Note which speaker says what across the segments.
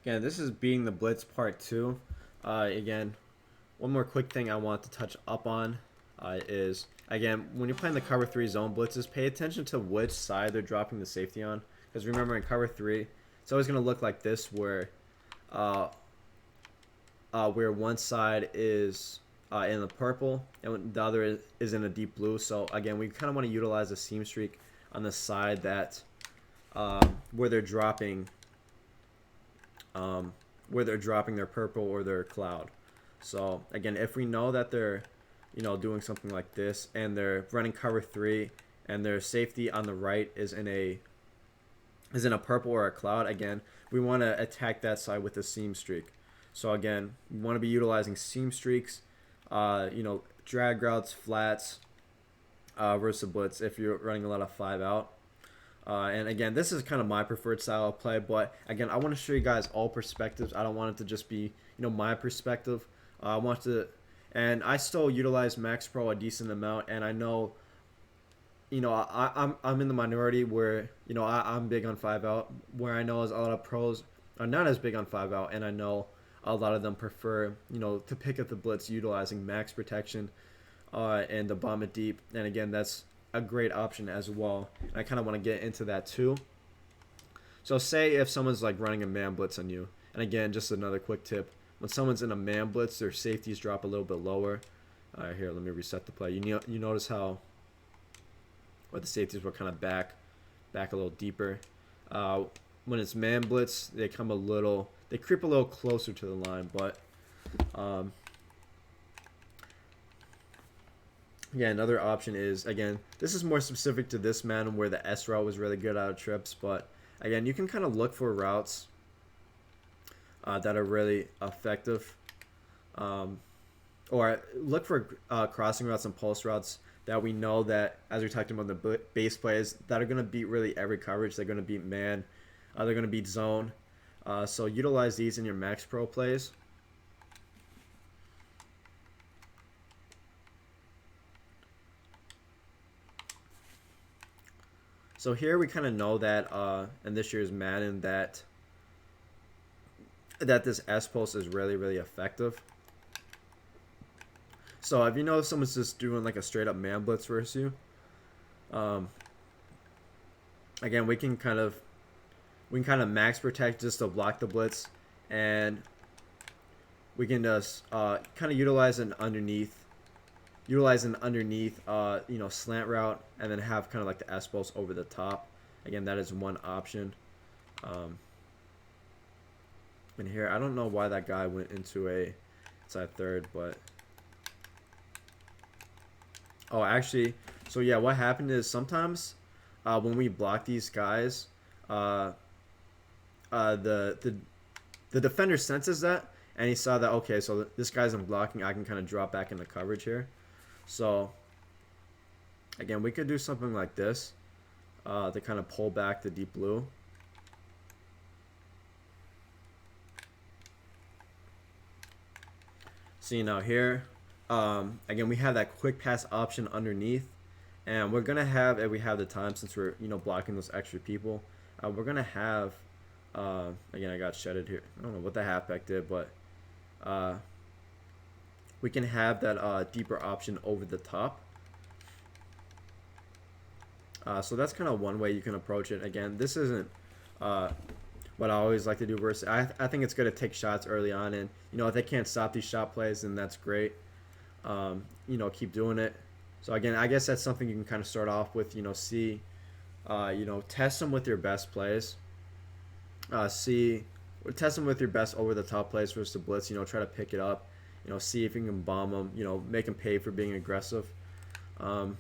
Speaker 1: Again, this is being the blitz part two. Again, one more quick thing I want to touch up on is, again, when you're playing the cover three zone blitzes, pay attention to which side they're dropping the safety on. Because remember, in cover three, it's always going to look like this, uh, where one side is in the purple and the other is in a deep blue. So again, we kind of want to utilize a seam streak on the side that where they're dropping their purple or their cloud. So again, if we know that they're doing something like this and they're running cover three and their safety on the right is in a purple or a cloud, again, we want to attack that side with a seam streak. So again, we want to be utilizing seam streaks, drag routes, flats, versus blitz if you're running a lot of 5-out. And again, this is kind of my preferred style of play, but again, I want to show you guys all perspectives. I don't want it to just be my perspective. I want to, and I still utilize Max Pro a decent amount, and I know I'm in the minority where I'm big on 5-out, where I know a lot of pros are not as big on 5-out, and I know a lot of them prefer to pick up the blitz utilizing max protection and to bomb it deep. And again, that's a great option as well. And I kind of want to get into that too. So say if someone's like running a man blitz on you, and again, just another quick tip: when someone's in a man blitz, their safeties drop a little bit lower. Here, let me reset the play. You notice how the safeties were kind of back a little deeper. When it's man blitz, they creep a little closer to the line, but yeah, another option is, again, this is more specific to this man where the S route was really good out of trips, but again, you can kind of look for routes that are really effective, or look for crossing routes and pulse routes that we know that, as we talked about the base plays, that are going to beat really every coverage. They're going to beat man, they're going to beat zone. So utilize these in your Max Pro plays. So here we kind of know that in this year's Madden that this S pulse is really, really effective. So if you know if someone's just doing like a straight up man blitz versus you, again, we can kind of max protect just to block the blitz, and we can just kind of utilize an underneath slant route, and then have kind of like the S pulse over the top. Again, that is one option. And here, I don't know why that guy went into a inside third, but oh, actually, so yeah, what happened is sometimes when we block these guys, the defender senses that, and he saw that, okay, so this guy's in blocking, I can kind of drop back into coverage here. So again, we could do something like this to kind of pull back the deep blue. See, now here, again, we have that quick pass option underneath, and we're gonna have, if we have the time, since we're blocking those extra people, we're gonna have again, I got shedded here. I don't know what the halfback did, but we can have that deeper option over the top. So that's kind of one way you can approach it. Again, this isn't what I always like to do versus. I think it's good to take shots early on, and if they can't stop these shot plays, then that's great. Keep doing it. So again, I guess that's something you can kind of start off with. Test them with your best plays. Test them with your best over the top plays versus the blitz. Try to pick it up. See if you can bomb them. Make them pay for being aggressive. But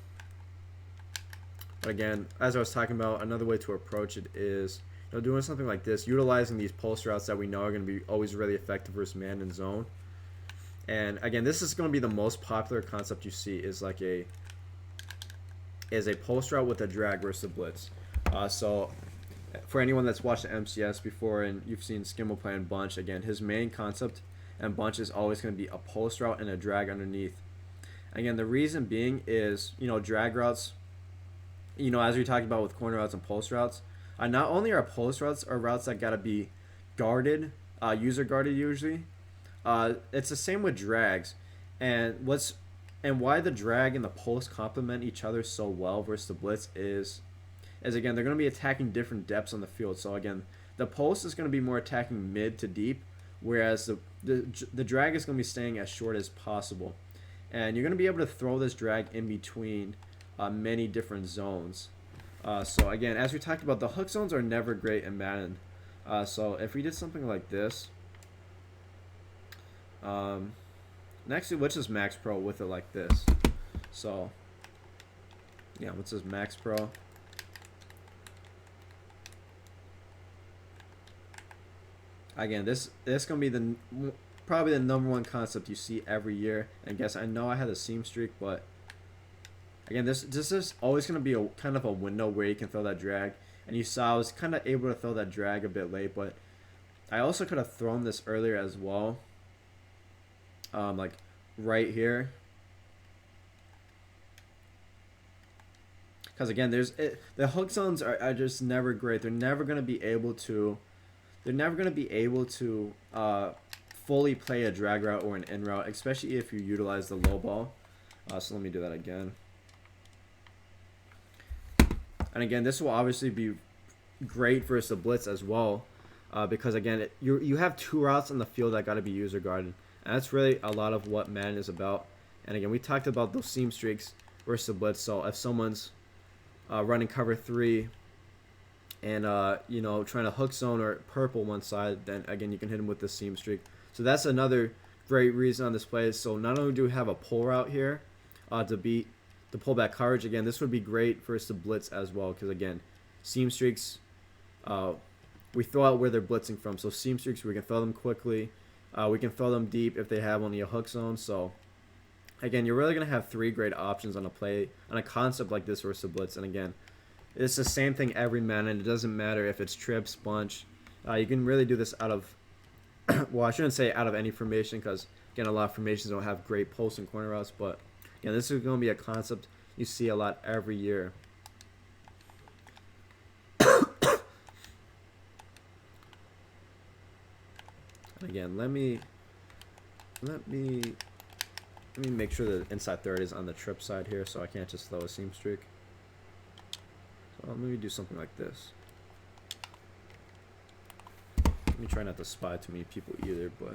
Speaker 1: again, as I was talking about, another way to approach it is doing something like this, utilizing these pulse routes that we know are going to be always really effective versus man and zone. And again, this is going to be the most popular concept you see is a post route with a drag versus a blitz. So for anyone that's watched the MCS before and you've seen Skimmel play in bunch, again, his main concept and bunch is always going to be a post route and a drag underneath. Again, the reason being is drag routes, as we talked about with corner routes and post routes, not only are post routes are routes that got to be guarded user guarded usually. It's the same with drags, and why the drag and the post complement each other so well versus the blitz is again they're going to be attacking different depths on the field. So again, the post is going to be more attacking mid to deep, whereas the drag is going to be staying as short as possible, and you're going to be able to throw this drag in between many different zones. So again, as we talked about, the hook zones are never great in Madden. So if we did something like this, next, let's just Max Pro with it like this. So yeah, let's just Max Pro. Again, this gonna be probably the #1 concept you see every year. And guess I know I had a seam streak, but again, this is always gonna be a kind of a window where you can throw that drag. And you saw I was kind of able to throw that drag a bit late, but I also could have thrown this earlier as well. Like right here. Because again, the hook zones are just never great. They're never gonna be able to fully play a drag route or an in route, especially if you utilize the low ball. So let me do that again. And again, this will obviously be great versus the blitz as well, because again, you have two routes on the field that got to be user guarded, and that's really a lot of what Madden is about. And again, we talked about those seam streaks versus the blitz. So if someone's running cover 3 and trying to hook zone or purple one side, then again you can hit him with the seam streak. So that's another great reason on this play. So not only do we have a pull route here to beat the pullback coverage, again this would be great versus the blitz as well, because again seam streaks, we throw out where they're blitzing from. So seam streaks, we can throw them quickly, we can throw them deep if they have only a hook zone. So again, you're really going to have 3 great options on a play, on a concept like this versus the blitz. And again, it's the same thing every man, and it doesn't matter if it's trips, bunch. You can really do this out of, well, I shouldn't say out of any formation, because again, a lot of formations don't have great post and corner routes. But again, this is going to be a concept you see a lot every year. And again, let me make sure the inside third is on the trip side here, so I can't just throw a seam streak. So let me do something like this. Let me try not to spy too many people either, but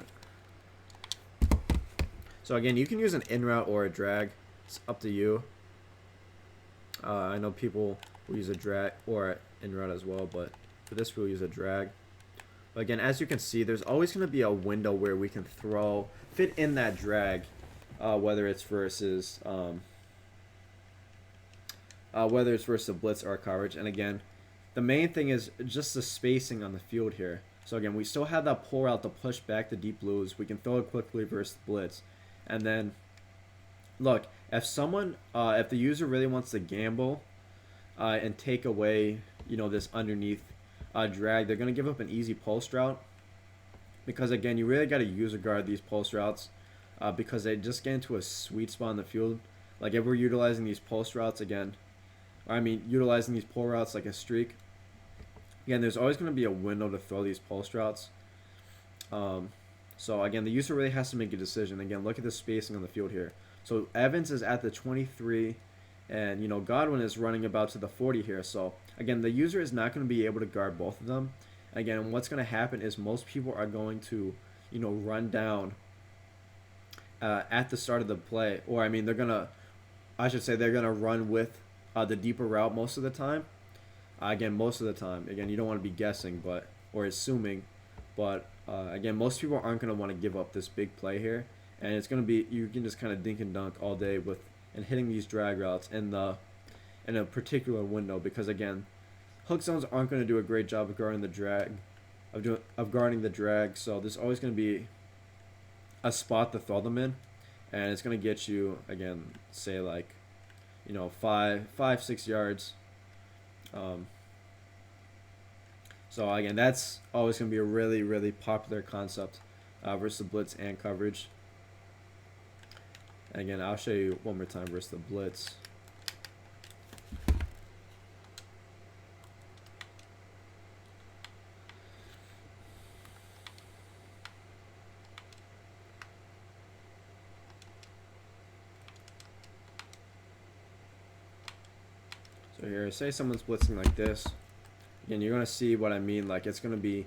Speaker 1: so again, you can use an in route or a drag. It's up to you. I know people will use a drag or an in route as well, but for this we'll use a drag. But again, as you can see, there's always going to be a window where we can fit in that drag, whether it's versus the blitz or coverage. And again, the main thing is just the spacing on the field here. So again, we still have that pull route to push back the deep blues. We can throw it quickly versus the blitz. And then, look, if the user really wants to gamble and take away, this underneath drag, they're going to give up an easy post route. Because again, you really got to user guard these post routes, because they just get into a sweet spot in the field. Like if we're utilizing these post routes again, utilizing these pull routes like a streak, again, there's always going to be a window to throw these post routes. So again, the user really has to make a decision. Again, look at the spacing on the field here. So Evans is at the 23, and Godwin is running about to the 40 here. So again, the user is not going to be able to guard both of them. Again, what's going to happen is most people are going to, run down at the start of the play, or they're gonna run with the deeper route most of the time. Again, most of the time. Again, you don't want to be guessing, or assuming, but again, most people aren't gonna want to give up this big play here, and it's gonna be, you can just kind of dink and dunk all day and hitting these drag routes in a particular window, because again, hook zones aren't going to do a great job of guarding the drag. So there's always going to be a spot to throw them in, and it's going to get you, again, say like 5-6 yards. So again, that's always going to be a really, really popular concept versus the blitz and coverage. And again, I'll show you one more time versus the blitz. So here, say someone's blitzing like this. Again, you're going to see what I mean. Like, it's going to be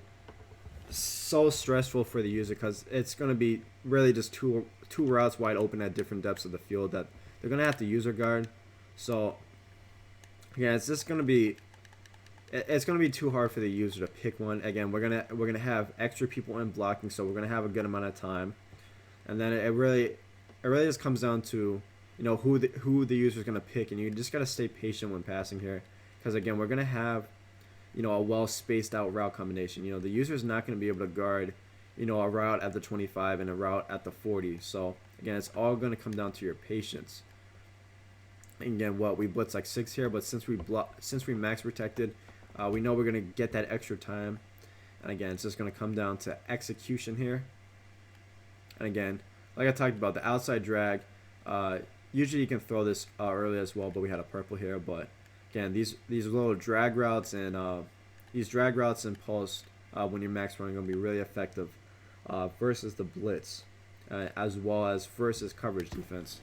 Speaker 1: so stressful for the user because it's going to be really just two routes wide open at different depths of the field that they're going to have to user guard. So, again, it's just going to be too hard for the user to pick one. Again, we're gonna have extra people in blocking, so we're gonna have a good amount of time, and then it really just comes down to, you know, who the user is gonna pick, and you just gotta stay patient when passing here, because again, we're gonna have, you know, a well spaced out route combination. You know, the user is not gonna be able to guard, you know, a route at the 25 and a route at the 40. So again, it's all gonna come down to your patience. And again, we blitz like 6 here, but since we max protected. We know we're going to get that extra time. And again, it's just going to come down to execution here. And again, like I talked about, the outside drag, usually you can throw this early as well, but we had a purple here. But again, these little drag routes and post when you're max running are going to be really effective versus the blitz, as well as versus coverage defense.